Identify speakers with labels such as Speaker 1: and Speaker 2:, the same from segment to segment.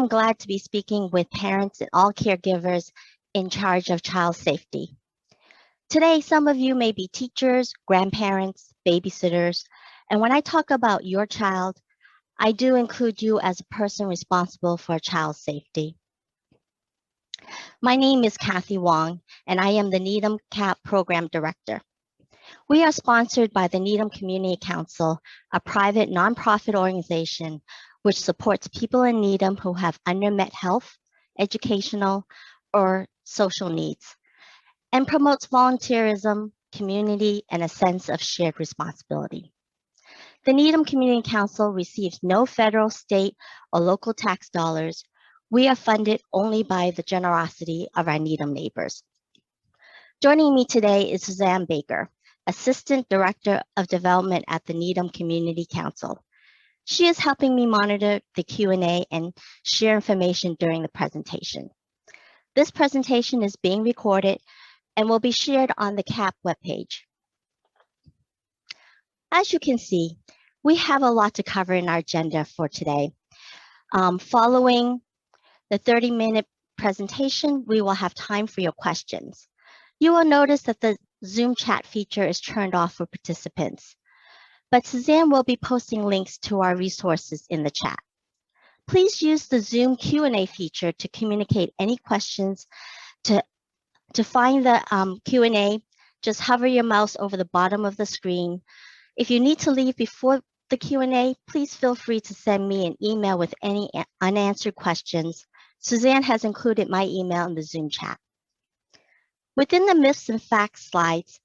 Speaker 1: am glad to be speaking with parents and all caregivers in charge of child safety. Today, some of you may be teachers, grandparents, babysitters, and when I talk about your child, I do include you as a person responsible for child safety. My name is Kathy Wong, and I am the Needham CAP Program Director. We are sponsored by the Needham Community Council, a private nonprofit organization which supports people in Needham who have unmet health, educational, or social needs, and promotes volunteerism, community, and a sense of shared responsibility. The Needham Community Council receives no federal, state, or local tax dollars. We are funded only by the generosity of our Needham neighbors. Joining me today is Suzanne Baker, Assistant Director of Development at the Needham Community Council. She is helping me monitor the Q&A and share information during the presentation. This presentation is being recorded and will be shared on the CAP webpage. As you can see, we have a lot to cover in our agenda for today. Following the 30-minute presentation, we will have time for your questions. You will notice that the Zoom chat feature is turned off for participants, but Suzanne will be posting links to our resources in the chat. Please use the Zoom Q&A feature to communicate any questions. To find the Q&A, just hover your mouse over the bottom of the screen. If you need to leave before the Q&A, please feel free to send me an email with any unanswered questions. Suzanne has included my email in the Zoom chat. Within the myths and facts slides,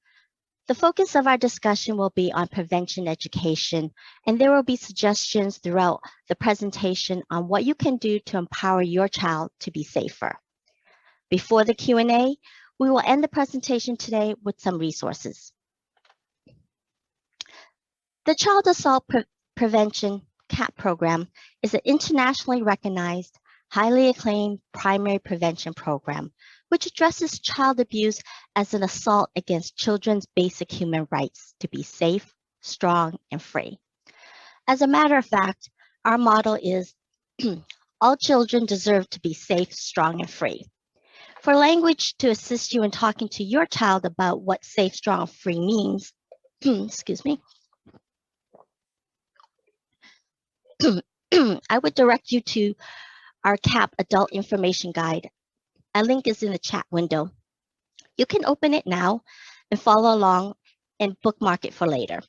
Speaker 1: the focus of our discussion will be on prevention education, and there will be suggestions throughout the presentation on what you can do to empower your child to be safer. Before the Q&A, we will end the presentation today with some resources. The Child Assault Prevention CAP program is an internationally recognized, highly acclaimed primary prevention program, which addresses child abuse as an assault against children's basic human rights to be safe, strong, and free. As a matter of fact, our model is all children deserve to be safe, strong, and free. For language to assist you in talking to your child about what safe, strong, free means, excuse me, I would direct you to our CAP Adult Information Guide. A link is in the chat window. You can open it now and follow along and bookmark it for later.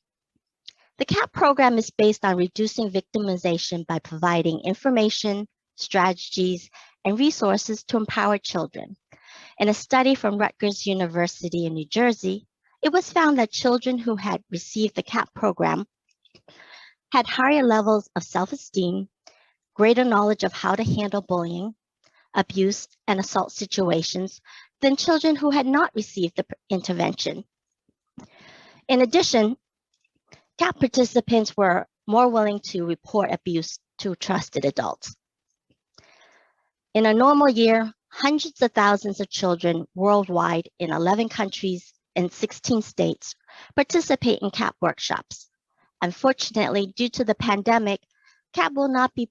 Speaker 1: The CAP program is based on reducing victimization by providing information, strategies, and resources to empower children. In a study from Rutgers University in New Jersey, it was found that children who had received the CAP program had higher levels of self-esteem, greater knowledge of how to handle bullying, abuse, and assault situations than children who had not received the intervention. In addition, CAP participants were more willing to report abuse to trusted adults. In a normal year, hundreds of thousands of children worldwide in 11 countries and 16 states participate in CAP workshops. Unfortunately, due to the pandemic, CAP will not be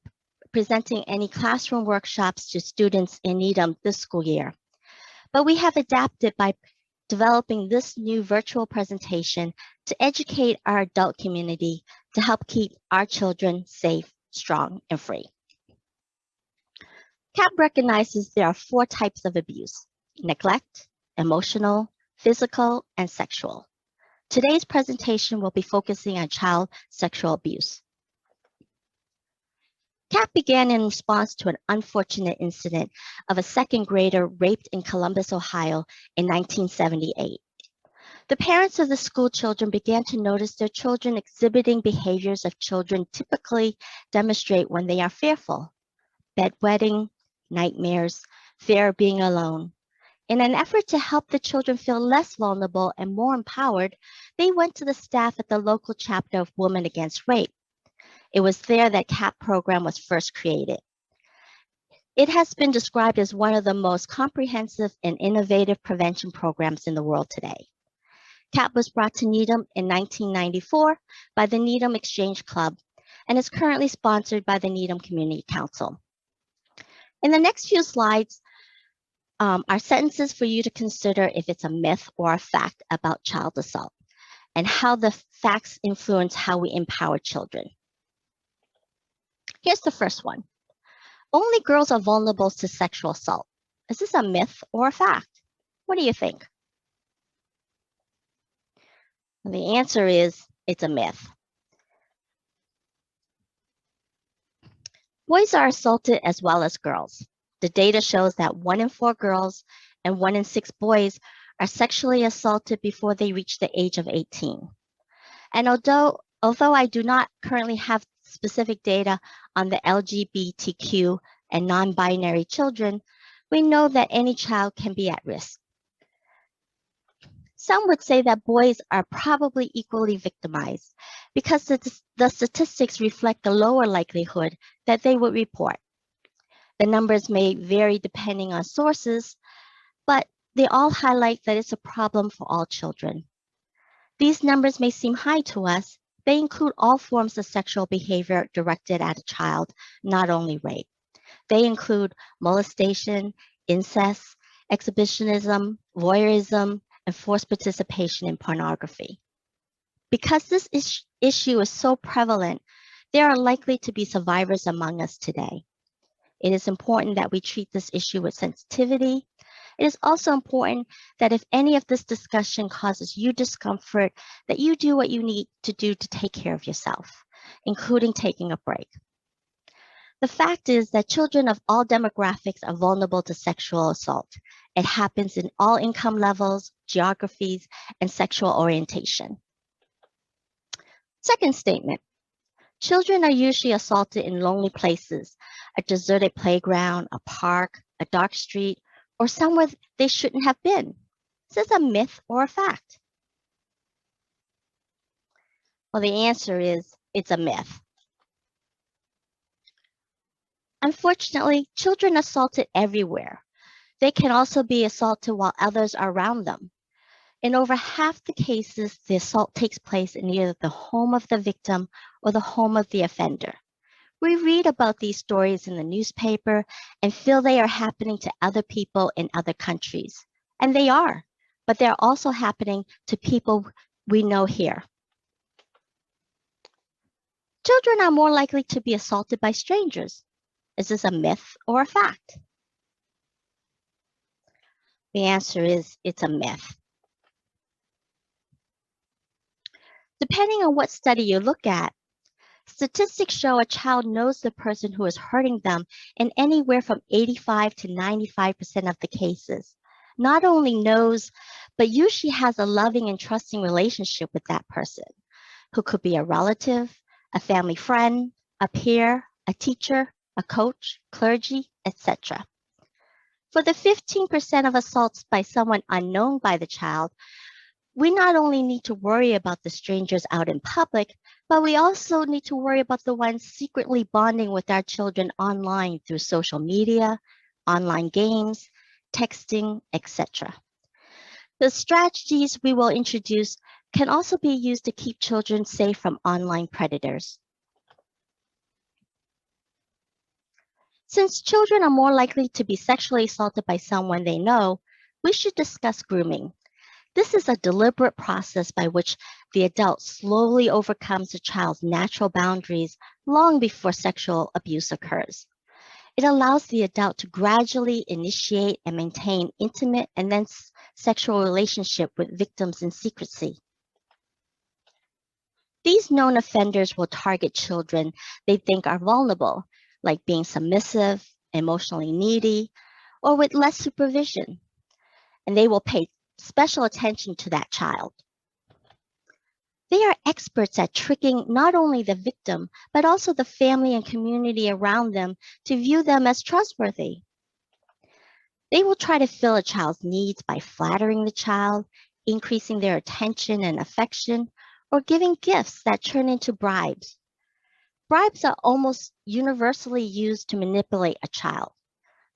Speaker 1: presenting any classroom workshops to students in Needham this school year. But we have adapted by developing this new virtual presentation to educate our adult community to help keep our children safe, strong, and free. CAP recognizes there are 4 types of abuse: neglect, emotional, physical, and sexual. Today's presentation will be focusing on child sexual abuse. CAP began in response to an unfortunate incident of a second grader raped in Columbus, Ohio in 1978. The parents of the school children began to notice their children exhibiting behaviors of children typically demonstrate when they are fearful: bedwetting, nightmares, fear of being alone. In an effort to help the children feel less vulnerable and more empowered, they went to the staff at the local chapter of Women Against Rape. It was there that CAP program was first created. It has been described as one of the most comprehensive and innovative prevention programs in the world today. CAP was brought to Needham in 1994 by the Needham Exchange Club and is currently sponsored by the Needham Community Council. In the next few slides are sentences for you to consider if it's a myth or a fact about child assault and how the facts influence how we empower children. Here's the first one. Only girls are vulnerable to sexual assault. Is this a myth or a fact? What do you think? The answer is it's a myth. Boys are assaulted as well as girls. The data shows that 1 in 4 girls and 1 in 6 boys are sexually assaulted before they reach the age of 18. And although I do not currently have specific data on the LGBTQ and non-binary children, we know that any child can be at risk. Some would say that boys are probably equally victimized because the statistics reflect a lower likelihood that they would report. The numbers may vary depending on sources, but they all highlight that it's a problem for all children. These numbers may seem high to us. They include all forms of sexual behavior directed at a child, not only rape. They include molestation, incest, exhibitionism, voyeurism, and forced participation in pornography. Because this issue is so prevalent, there are likely to be survivors among us today. It is important that we treat this issue with sensitivity. It is also important that if any of this discussion causes you discomfort, that you do what you need to do to take care of yourself, including taking a break. The fact is that children of all demographics are vulnerable to sexual assault. It happens in all income levels, geographies, and sexual orientation. Second statement, children are usually assaulted in lonely places, a deserted playground, a park, a dark street, or somewhere they shouldn't have been. Is this a myth or a fact? Well, the answer is it's a myth. Unfortunately, children are assaulted everywhere. They can also be assaulted while others are around them. In over half the cases, the assault takes place in either the home of the victim or the home of the offender. We read about these stories in the newspaper and feel they are happening to other people in other countries. And they are, but they're also happening to people we know here. Children are more likely to be assaulted by strangers. Is this a myth or a fact? The answer is it's a myth. Depending on what study you look at, statistics show a child knows the person who is hurting them in anywhere from 85 to 95% of the cases. Not only knows, but usually has a loving and trusting relationship with that person, who could be a relative, a family friend, a peer, a teacher, a coach, clergy, etc. For the 15% of assaults by someone unknown by the child, we not only need to worry about the strangers out in public, but we also need to worry about the ones secretly bonding with our children online through social media, online games, texting, etc. The strategies we will introduce can also be used to keep children safe from online predators. Since children are more likely to be sexually assaulted by someone they know, we should discuss grooming. This is a deliberate process by which the adult slowly overcomes a child's natural boundaries long before sexual abuse occurs. It allows the adult to gradually initiate and maintain intimate and then sexual relationship with victims in secrecy. These known offenders will target children they think are vulnerable, like being submissive, emotionally needy, or with less supervision. And they will pay special attention to that child. They are experts at tricking not only the victim, but also the family and community around them to view them as trustworthy. They will try to fill a child's needs by flattering the child, increasing their attention and affection, or giving gifts that turn into bribes. Bribes are almost universally used to manipulate a child.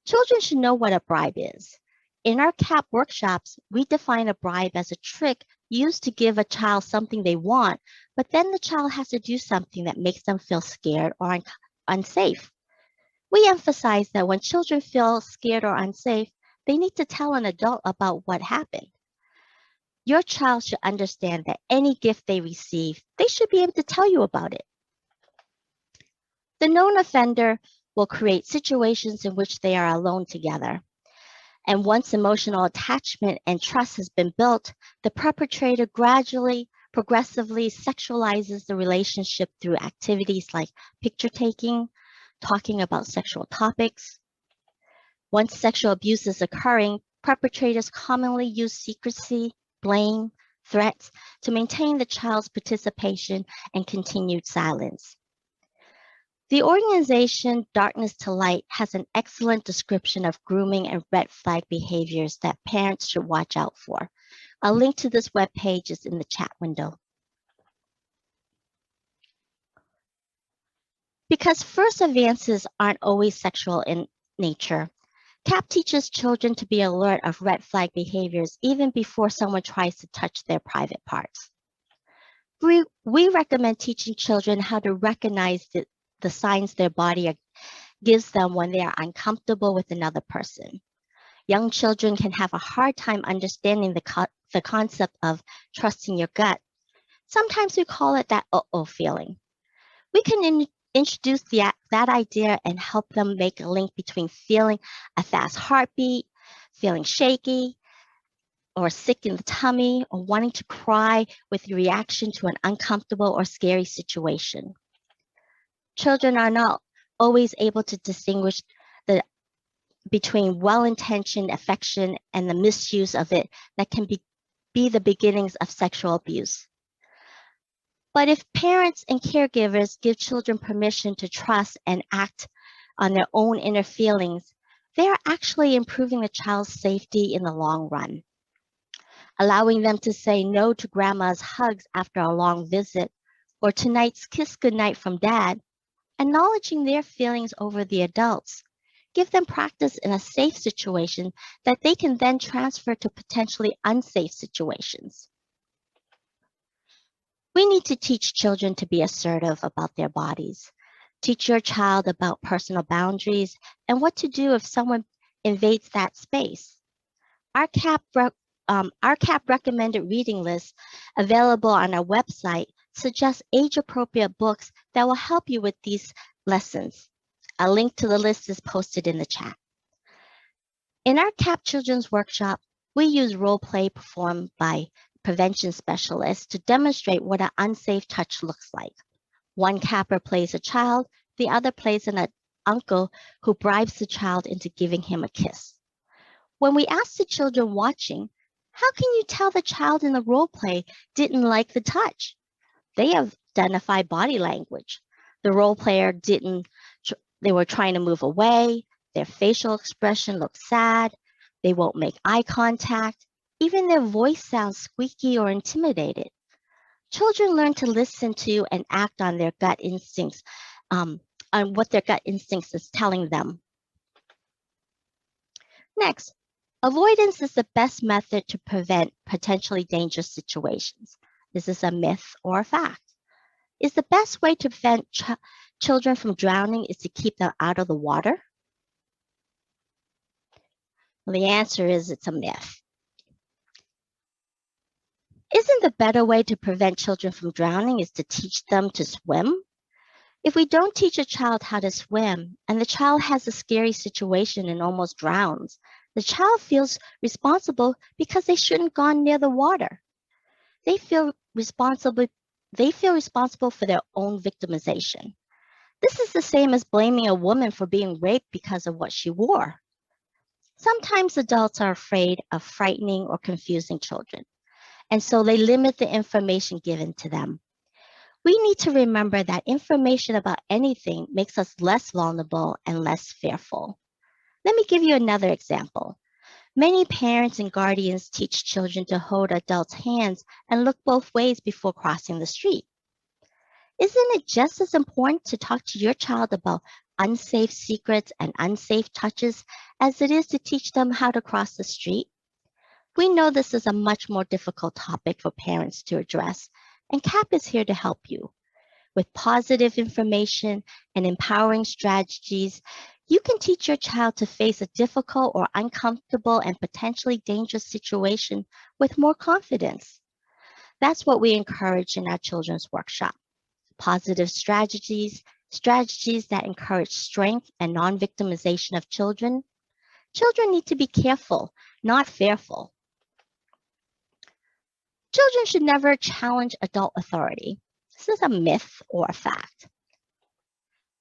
Speaker 1: Children should know what a bribe is. In our CAP workshops, we define a bribe as a trick used to give a child something they want, but then the child has to do something that makes them feel scared or unsafe. We emphasize that when children feel scared or unsafe, they need to tell an adult about what happened. Your child should understand that any gift they receive, they should be able to tell you about it. The known offender will create situations in which they are alone together. And once emotional attachment and trust has been built, the perpetrator gradually, progressively sexualizes the relationship through activities like picture taking, talking about sexual topics. Once sexual abuse is occurring, perpetrators commonly use secrecy, blame, threats to maintain the child's participation and continued silence. The organization Darkness to Light has an excellent description of grooming and red flag behaviors that parents should watch out for. A link to this webpage is in the chat window. Because first advances aren't always sexual in nature, CAP teaches children to be alert of red flag behaviors even before someone tries to touch their private parts. We recommend teaching children how to recognize the signs their body gives them when they are uncomfortable with another person. Young children can have a hard time understanding the concept of trusting your gut. Sometimes we call it that uh-oh feeling. We can introduce that idea and help them make a link between feeling a fast heartbeat, feeling shaky, or sick in the tummy, or wanting to cry with reaction to an uncomfortable or scary situation. Children are not always able to distinguish between well-intentioned affection and the misuse of it that can be the beginnings of sexual abuse. But if parents and caregivers give children permission to trust and act on their own inner feelings, they are actually improving the child's safety in the long run. Allowing them to say no to grandma's hugs after a long visit, or tonight's kiss goodnight from dad, acknowledging their feelings over the adults, give them practice in a safe situation that they can then transfer to potentially unsafe situations. We need to teach children to be assertive about their bodies. Teach your child about personal boundaries and what to do if someone invades that space. Our CAP recommended reading list available on our website suggests age-appropriate books that will help you with these lessons. A link to the list is posted in the chat. In our CAP Children's Workshop, we use role play performed by prevention specialists to demonstrate what an unsafe touch looks like. One capper plays a child, the other plays an uncle who bribes the child into giving him a kiss. When we ask the children watching, how can you tell the child in the role play didn't like the touch? They identify body language. The role player they were trying to move away, their facial expression looks sad, they won't make eye contact, even their voice sounds squeaky or intimidated. Children learn to listen to and act on their gut instincts, on what their gut instincts is telling them. Next, avoidance is the best method to prevent potentially dangerous situations. Is this a myth or a fact? Is the best way to prevent children from drowning is to keep them out of the water? Well, the answer is it's a myth. Isn't the better way to prevent children from drowning is to teach them to swim? If we don't teach a child how to swim and the child has a scary situation and almost drowns, the child feels responsible because they shouldn't have gone near the water. They feel responsible for their own victimization. This is the same as blaming a woman for being raped because of what she wore. Sometimes adults are afraid of frightening or confusing children, and so they limit the information given to them. We need to remember that information about anything makes us less vulnerable and less fearful. Let me give you another example. Many parents and guardians teach children to hold adults' hands and look both ways before crossing the street. Isn't it just as important to talk to your child about unsafe secrets and unsafe touches as it is to teach them how to cross the street? We know this is a much more difficult topic for parents to address, and CAP is here to help you. With positive information and empowering strategies, You can teach your child to face a difficult or uncomfortable and potentially dangerous situation with more confidence. That's what we encourage in our children's workshop. Positive strategies, strategies that encourage strength and non-victimization of children. Children need to be careful, not fearful. Children should never challenge adult authority. This is a myth or a fact.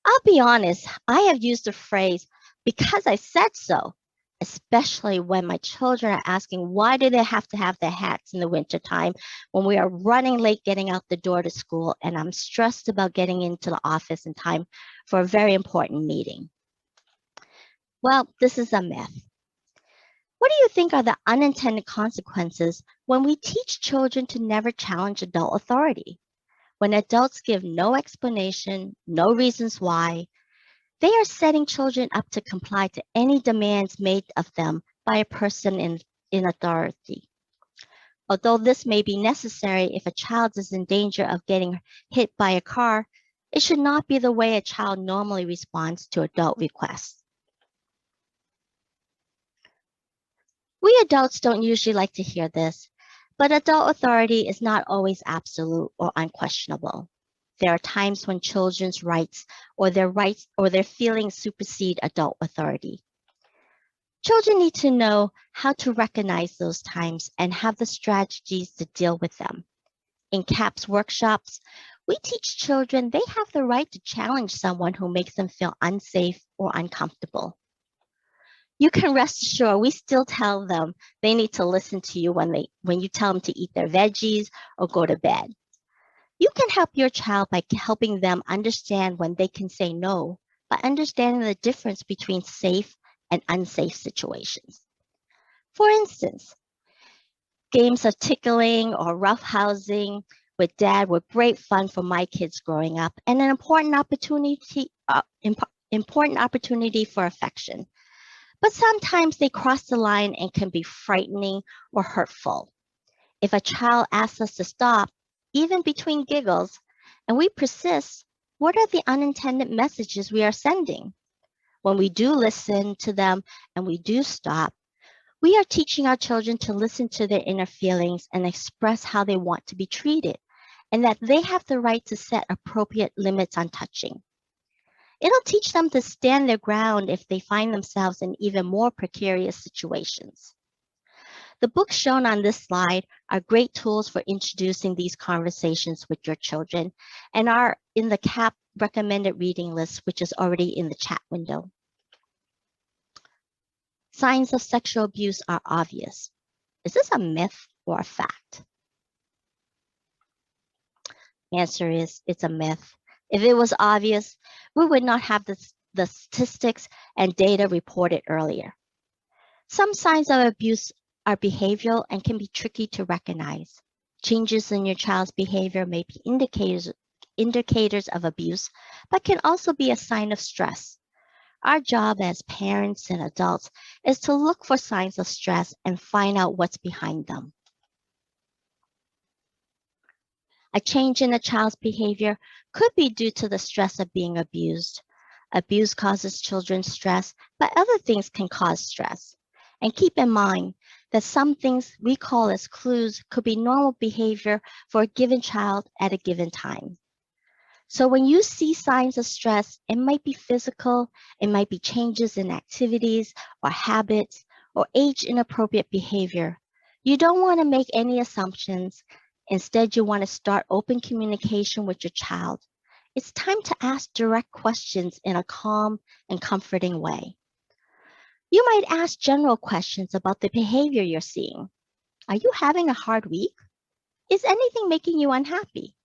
Speaker 1: I'll be honest, I have used the phrase, because I said so, especially when my children are asking why do they have to have their hats in the wintertime when we are running late getting out the door to school and I'm stressed about getting into the office in time for a very important meeting. Well, this is a myth. What do you think are the unintended consequences when we teach children to never challenge adult authority? When adults give no explanation, no reasons why, they are setting children up to comply to any demands made of them by a person in authority. Although this may be necessary if a child is in danger of getting hit by a car, it should not be the way a child normally responds to adult requests. We adults don't usually like to hear this, but adult authority is not always absolute or unquestionable. There are times when children's rights or their feelings supersede adult authority. Children need to know how to recognize those times and have the strategies to deal with them. In CAPS workshops, we teach children they have the right to challenge someone who makes them feel unsafe or uncomfortable. You can rest assured we still tell them they need to listen to you when you tell them to eat their veggies or go to bed. You can help your child by helping them understand when they can say no, by understanding the difference between safe and unsafe situations. For instance, games of tickling or roughhousing with dad were great fun for my kids growing up and an important opportunity for affection. But sometimes they cross the line and can be frightening or hurtful. If a child asks us to stop, even between giggles, and we persist, what are the unintended messages we are sending? When we do listen to them and we do stop, we are teaching our children to listen to their inner feelings and express how they want to be treated, and that they have the right to set appropriate limits on touching. It'll teach them to stand their ground if they find themselves in even more precarious situations. The books shown on this slide are great tools for introducing these conversations with your children and are in the CAP recommended reading list, which is already in the chat window. Signs of sexual abuse are obvious. Is this a myth or a fact? Answer is, it's a myth. If it was obvious, we would not have the statistics and data reported earlier. Some signs of abuse are behavioral and can be tricky to recognize. Changes in your child's behavior may be indicators of abuse, but can also be a sign of stress. Our job as parents and adults is to look for signs of stress and find out what's behind them. A change in a child's behavior could be due to the stress of being abused. Abuse causes children stress, but other things can cause stress. And keep in mind that some things we call as clues could be normal behavior for a given child at a given time. So when you see signs of stress, it might be physical, it might be changes in activities or habits or age-inappropriate behavior. You don't want to make any assumptions. Instead, you want to start open communication with your child. It's time to ask direct questions in a calm and comforting way. You might ask general questions about the behavior you're seeing. Are you having a hard week? Is anything making you unhappy?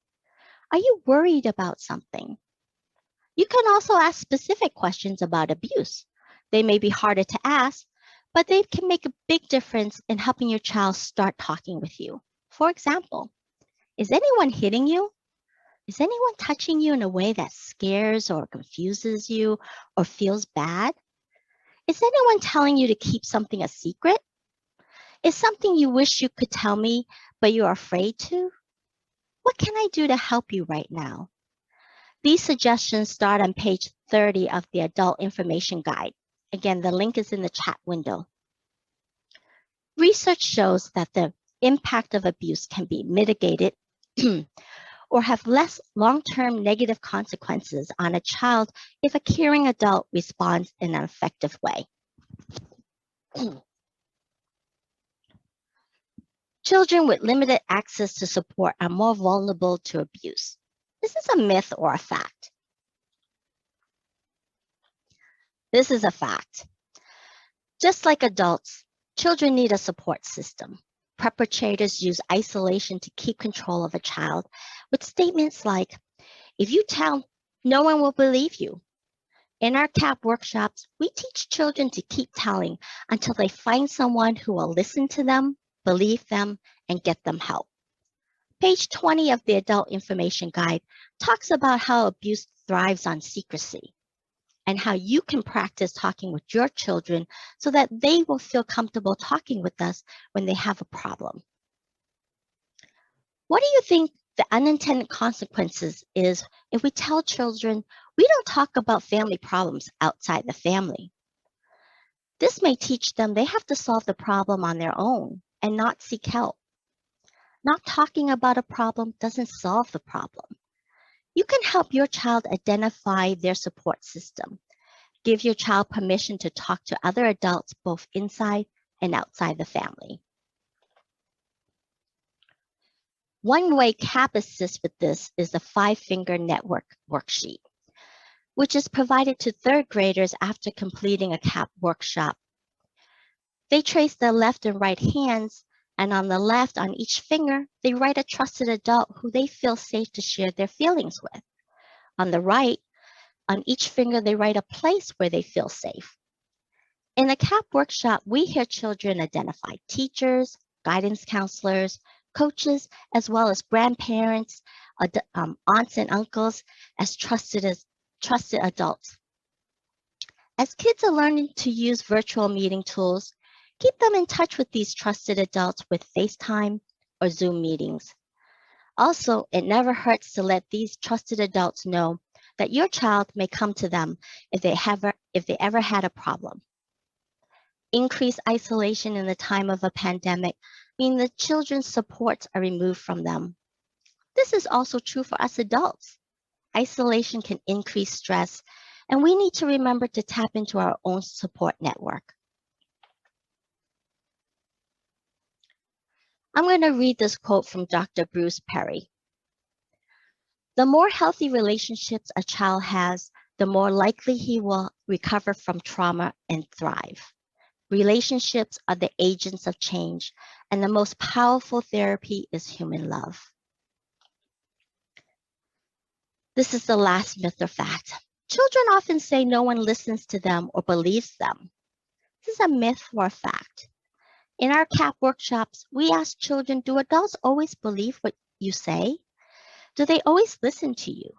Speaker 1: Are you worried about something? You can also ask specific questions about abuse. They may be harder to ask, but they can make a big difference in helping your child start talking with you. For example, is anyone hitting you? Is anyone touching you in a way that scares or confuses you or feels bad? Is anyone telling you to keep something a secret? Is something you wish you could tell me, but you're afraid to? What can I do to help you right now? These suggestions start on page 30 of the Adult Information Guide. Again, the link is in the chat window. Research shows that the impact of abuse can be mitigated or have less long-term negative consequences on a child if a caring adult responds in an effective way. Children with limited access to support are more vulnerable to abuse. This is a myth or a fact? This is a fact. Just like adults, children need a support system. Perpetrators use isolation to keep control of a child with statements like, if you tell, no one will believe you. In our CAP workshops, we teach children to keep telling until they find someone who will listen to them, believe them, and get them help. Page 20 of the Adult Information Guide talks about how abuse thrives on secrecy and how you can practice talking with your children so that they will feel comfortable talking with us when they have a problem. What do you think the unintended consequences is if we tell children we don't talk about family problems outside the family? This may teach them they have to solve the problem on their own and not seek help. Not talking about a problem doesn't solve the problem. You can help your child identify their support system. Give your child permission to talk to other adults both inside and outside the family. One way CAP assists with this is the 5-Finger Network worksheet, which is provided to third graders after completing a CAP workshop. They trace their left and right hands, and on the left, on each finger, they write a trusted adult who they feel safe to share their feelings with. On the right, on each finger, they write a place where they feel safe. In the CAP workshop, we hear children identify teachers, guidance counselors, coaches, as well as grandparents, aunts and uncles as trusted adults. As kids are learning to use virtual meeting tools, keep them in touch with these trusted adults with FaceTime or Zoom meetings. Also, it never hurts to let these trusted adults know that your child may come to them if they ever had a problem. Increased isolation in the time of a pandemic means the children's supports are removed from them. This is also true for us adults. Isolation can increase stress, and we need to remember to tap into our own support network. I'm going to read this quote from Dr. Bruce Perry. The more healthy relationships a child has, the more likely he will recover from trauma and thrive. Relationships are the agents of change, and the most powerful therapy is human love. This is the last myth or fact. Children often say no one listens to them or believes them. This is a myth or a fact. In our CAP workshops, we ask children, do adults always believe what you say? Do they always listen to you?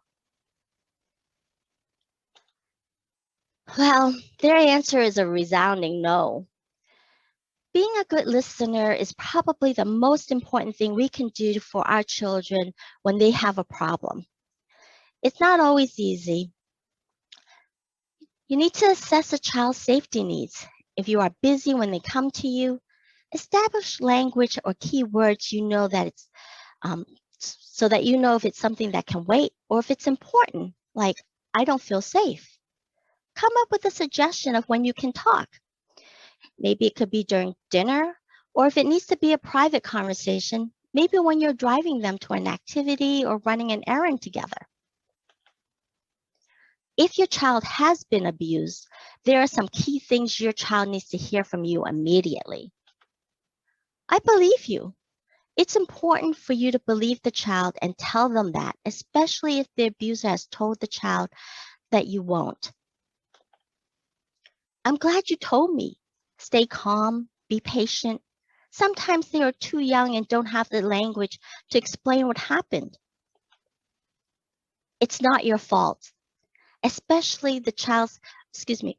Speaker 1: Well, their answer is a resounding no. Being a good listener is probably the most important thing we can do for our children when they have a problem. It's not always easy. You need to assess a child's safety needs. If you are busy when they come to you, establish language or keywords you know that it's so that you know if it's something that can wait or if it's important, like I don't feel safe. Come up with a suggestion of when you can talk. Maybe it could be during dinner, or if it needs to be a private conversation, maybe when you're driving them to an activity or running an errand together. If your child has been abused, there are some key things your child needs to hear from you immediately. I believe you. It's important for you to believe the child and tell them that, especially if the abuser has told the child that you won't. I'm glad you told me. Stay calm, be patient. Sometimes they are too young and don't have the language to explain what happened. It's not your fault. Especially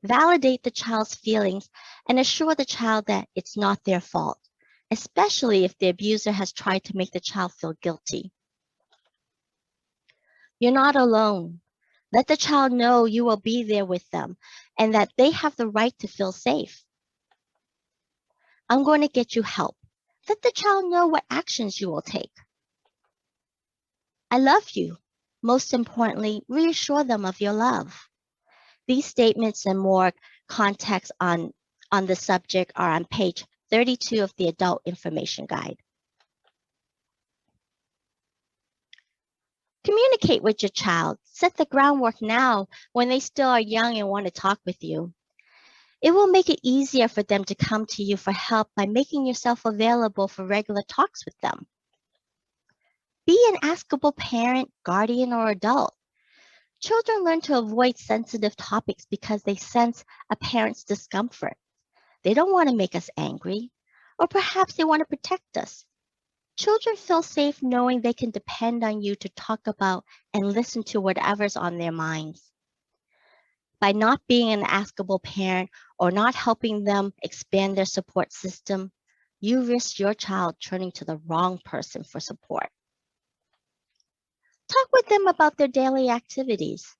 Speaker 1: validate the child's feelings and assure the child that it's not their fault, especially if the abuser has tried to make the child feel guilty. You're not alone. Let the child know you will be there with them and that they have the right to feel safe. I'm going to get you help. Let the child know what actions you will take. I love you. Most importantly, reassure them of your love. These statements and more context on the subject are on page 32 of the Adult Information Guide. Communicate with your child. Set the groundwork now when they still are young and want to talk with you. It will make it easier for them to come to you for help by making yourself available for regular talks with them. Be an askable parent, guardian, or adult. Children learn to avoid sensitive topics because they sense a parent's discomfort. They don't want to make us angry, or perhaps they want to protect us. Children feel safe knowing they can depend on you to talk about and listen to whatever's on their minds. By not being an askable parent or not helping them expand their support system, you risk your child turning to the wrong person for support. Talk with them about their daily activities.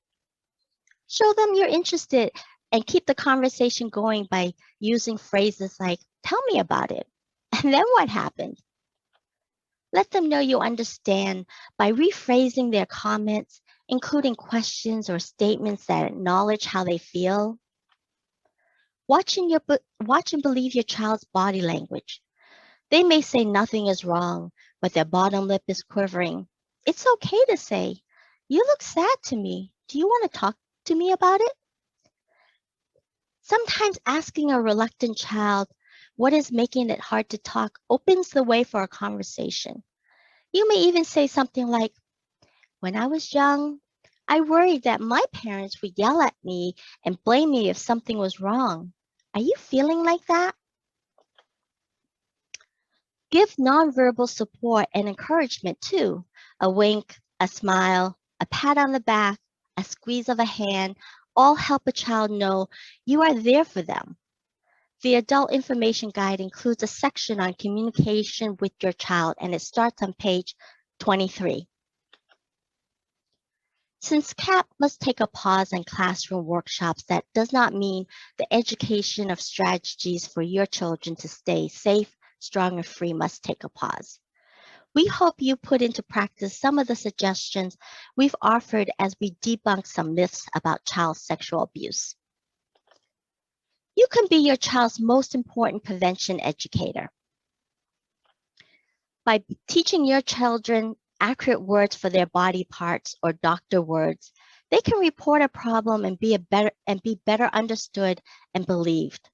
Speaker 1: Show them you're interested and keep the conversation going by using phrases like, "Tell me about it," and "Then what happened?" Let them know you understand by rephrasing their comments, including questions or statements that acknowledge how they feel. Watch and believe your child's body language. They may say nothing is wrong, but their bottom lip is quivering. It's okay to say, "You look sad to me. Do you want to talk to me about it?" Sometimes asking a reluctant child what is making it hard to talk opens the way for a conversation. You may even say something like, "When I was young, I worried that my parents would yell at me and blame me if something was wrong. Are you feeling like that?" Give nonverbal support and encouragement too. A wink, a smile, a pat on the back, a squeeze of a hand, all help a child know you are there for them. The Adult Information Guide includes a section on communication with your child, and it starts on page 23. Since CAP must take a pause in classroom workshops, that does not mean the education of strategies for your children to stay safe, strong, and free must take a pause. We hope you put into practice some of the suggestions we've offered as we debunk some myths about child sexual abuse. You can be your child's most important prevention educator. By teaching your children accurate words for their body parts or doctor words, they can report a problem and be better understood and believed.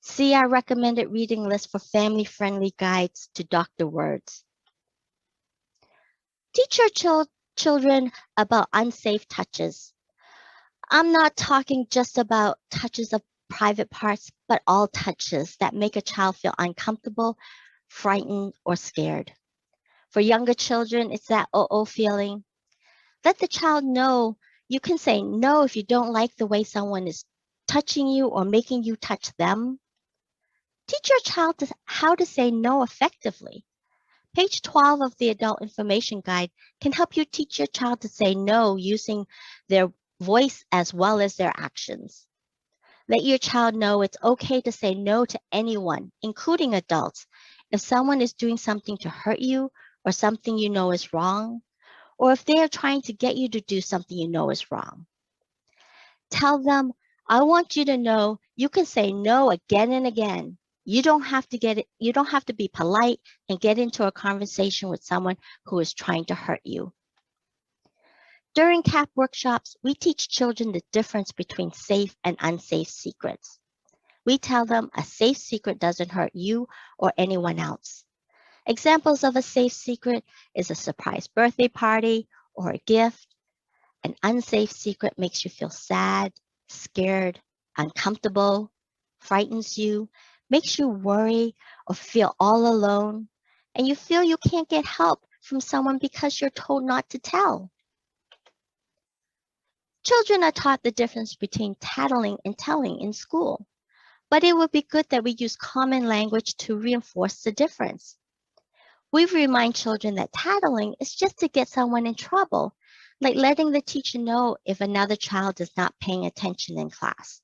Speaker 1: See our recommended reading list for family-friendly guides to doctor words. Teach your children about unsafe touches. I'm not talking just about touches of private parts, but all touches that make a child feel uncomfortable, frightened, or scared. For younger children, it's that oh feeling. Let the child know you can say no if you don't like the way someone is touching you or making you touch them. Teach your child how to say no effectively. Page 12 of the Adult Information Guide can help you teach your child to say no using their voice as well as their actions. Let your child know it's okay to say no to anyone, including adults, if someone is doing something to hurt you or something you know is wrong, or if they are trying to get you to do something you know is wrong. Tell them, "I want you to know you can say no again and again. You don't have to be polite and get into a conversation with someone who is trying to hurt you." During CAP workshops, we teach children the difference between safe and unsafe secrets. We tell them a safe secret doesn't hurt you or anyone else. Examples of a safe secret is a surprise birthday party or a gift. An unsafe secret makes you feel sad, scared, uncomfortable, frightens you, makes you worry or feel all alone, and you feel you can't get help from someone because you're told not to tell. Children are taught the difference between tattling and telling in school, but it would be good that we use common language to reinforce the difference. We remind children that tattling is just to get someone in trouble, like letting the teacher know if another child is not paying attention in class.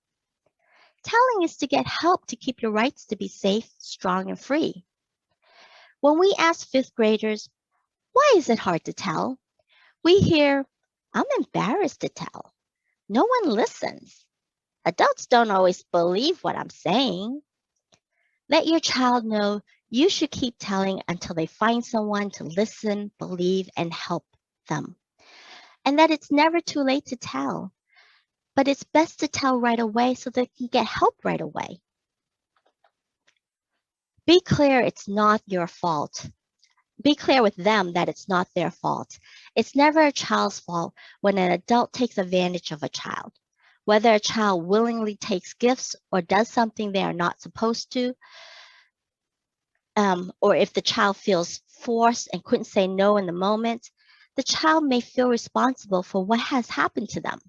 Speaker 1: Telling is to get help to keep your rights to be safe, strong, and free. When we ask fifth graders, why is it hard to tell? We hear, I'm embarrassed to tell. No one listens. Adults don't always believe what I'm saying. Let your child know you should keep telling until they find someone to listen, believe, and help them. And that it's never too late to tell, but it's best to tell right away so they can get help right away. Be clear it's not your fault. Be clear with them that it's not their fault. It's never a child's fault when an adult takes advantage of a child. Whether a child willingly takes gifts or does something they are not supposed to, or if the child feels forced and couldn't say no in the moment, the child may feel responsible for what has happened to them.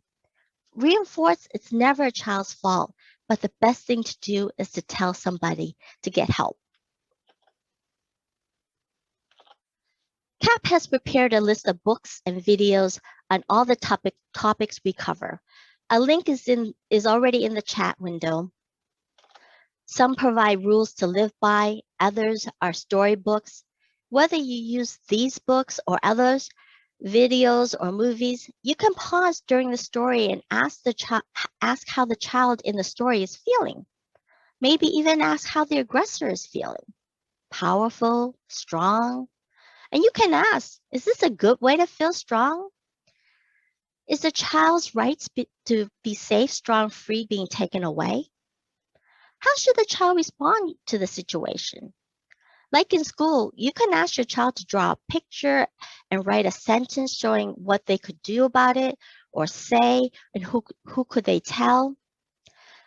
Speaker 1: Reinforce it's never a child's fault, but the best thing to do is to tell somebody to get help. CAP has prepared a list of books and videos on all the topics we cover. A link is already in the chat window. Some provide rules to live by, others are storybooks. Whether you use these books or others, videos or movies, you can pause during the story and ask how the child in the story is feeling. Maybe even ask how the aggressor is feeling. Powerful, strong. And you can ask, is this a good way to feel strong? Is the child's rights to be safe, strong, free being taken away? How should the child respond to the situation? Like in school, you can ask your child to draw a picture and write a sentence showing what they could do about it or say and who could they tell.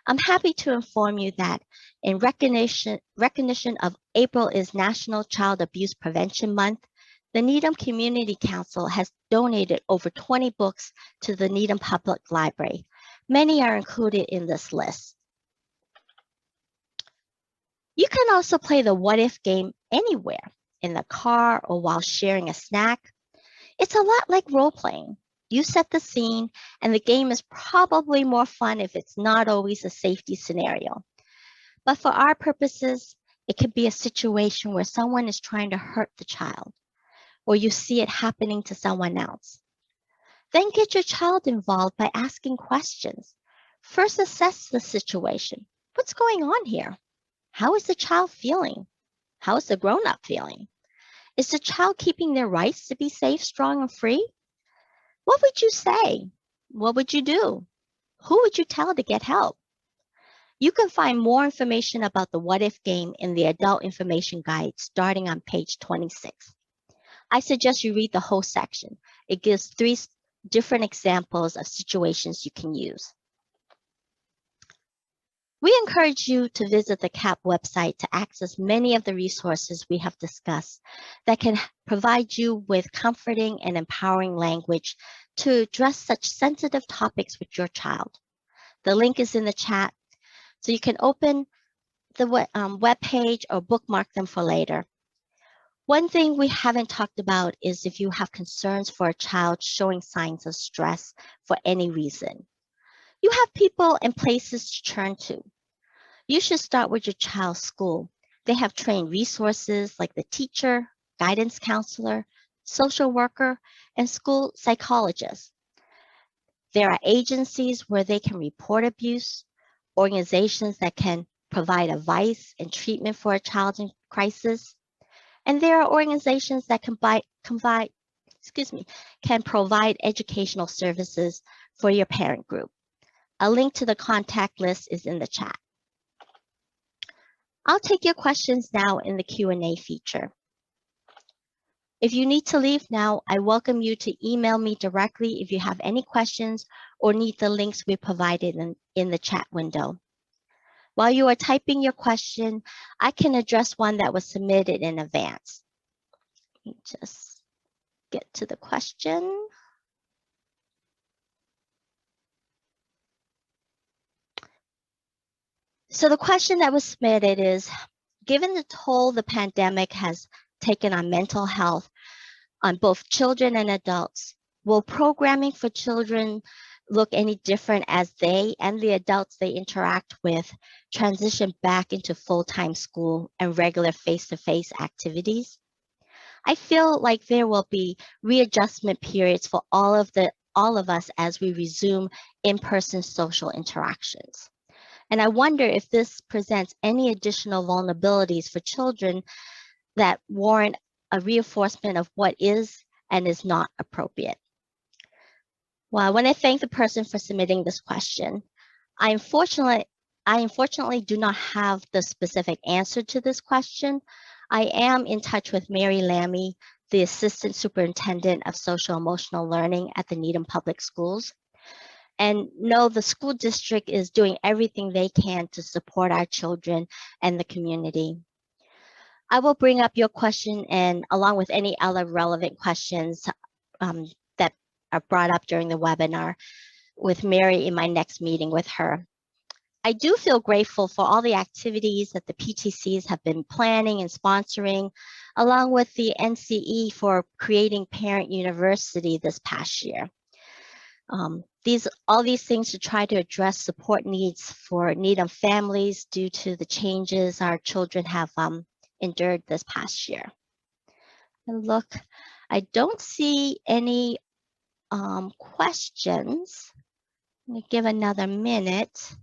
Speaker 1: I'm happy to inform you that in recognition of April is National Child Abuse Prevention Month, the Needham Community Council has donated over 20 books to the Needham Public Library. Many are included in this list. You can also play the what if game anywhere, in the car or while sharing a snack. It's a lot like role playing. You set the scene, and the game is probably more fun if it's not always a safety scenario. But for our purposes, it could be a situation where someone is trying to hurt the child, or you see it happening to someone else. Then get your child involved by asking questions. First, assess the situation. What's going on here? How is the child feeling? How is the grown-up feeling? Is the child keeping their rights to be safe, strong, and free? What would you say? What would you do? Who would you tell to get help? You can find more information about the What If game in the Adult Information Guide starting on page 26. I suggest you read the whole section. It gives 3 different examples of situations you can use. We encourage you to visit the CAP website to access many of the resources we have discussed that can provide you with comforting and empowering language to address such sensitive topics with your child. The link is in the chat, so you can open the web page or bookmark them for later. One thing we haven't talked about is if you have concerns for a child showing signs of stress for any reason. You have people and places to turn to. You should start with your child's school. They have trained resources like the teacher, guidance counselor, social worker, and school psychologist. There are agencies where they can report abuse, organizations that can provide advice and treatment for a child in crisis, and there are organizations that can provide educational services for your parent group. A link to the contact list is in the chat. I'll take your questions now in the Q&A feature. If you need to leave now, I welcome you to email me directly if you have any questions or need the links we provided in the chat window. While you are typing your question, I can address one that was submitted in advance. Let me just get to the question. So the question that was submitted is, given the toll the pandemic has taken on mental health on both children and adults, Will programming for children look any different as they and the adults they interact with transition back into full-time school and regular face-to-face activities? I feel like there will be readjustment periods for all of us as we resume in-person social interactions. And I wonder if this presents any additional vulnerabilities for children that warrant a reinforcement of what is and is not appropriate. Well, I want to thank the person for submitting this question. I unfortunately do not have the specific answer to this question. I am in touch with Mary Lammy, the Assistant Superintendent of Social Emotional Learning at the Needham Public Schools. And no, the school district is doing everything they can to support our children and the community. I will bring up your question and along with any other relevant questions that are brought up during the webinar with Mary in my next meeting with her. I do feel grateful for all the activities that the PTCs have been planning and sponsoring, along with the NCE for creating Parent University this past year. All these things to try to address support needs for Needham families due to the changes our children have endured this past year. And look, I don't see any questions. Let me give another minute.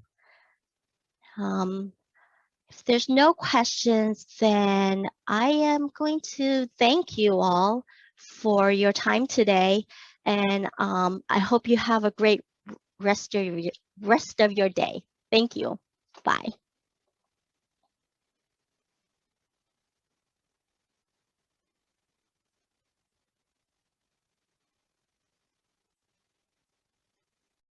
Speaker 1: If there's no questions, then I am going to thank you all for your time today. And I hope you have a great rest of your day. Thank you. Bye.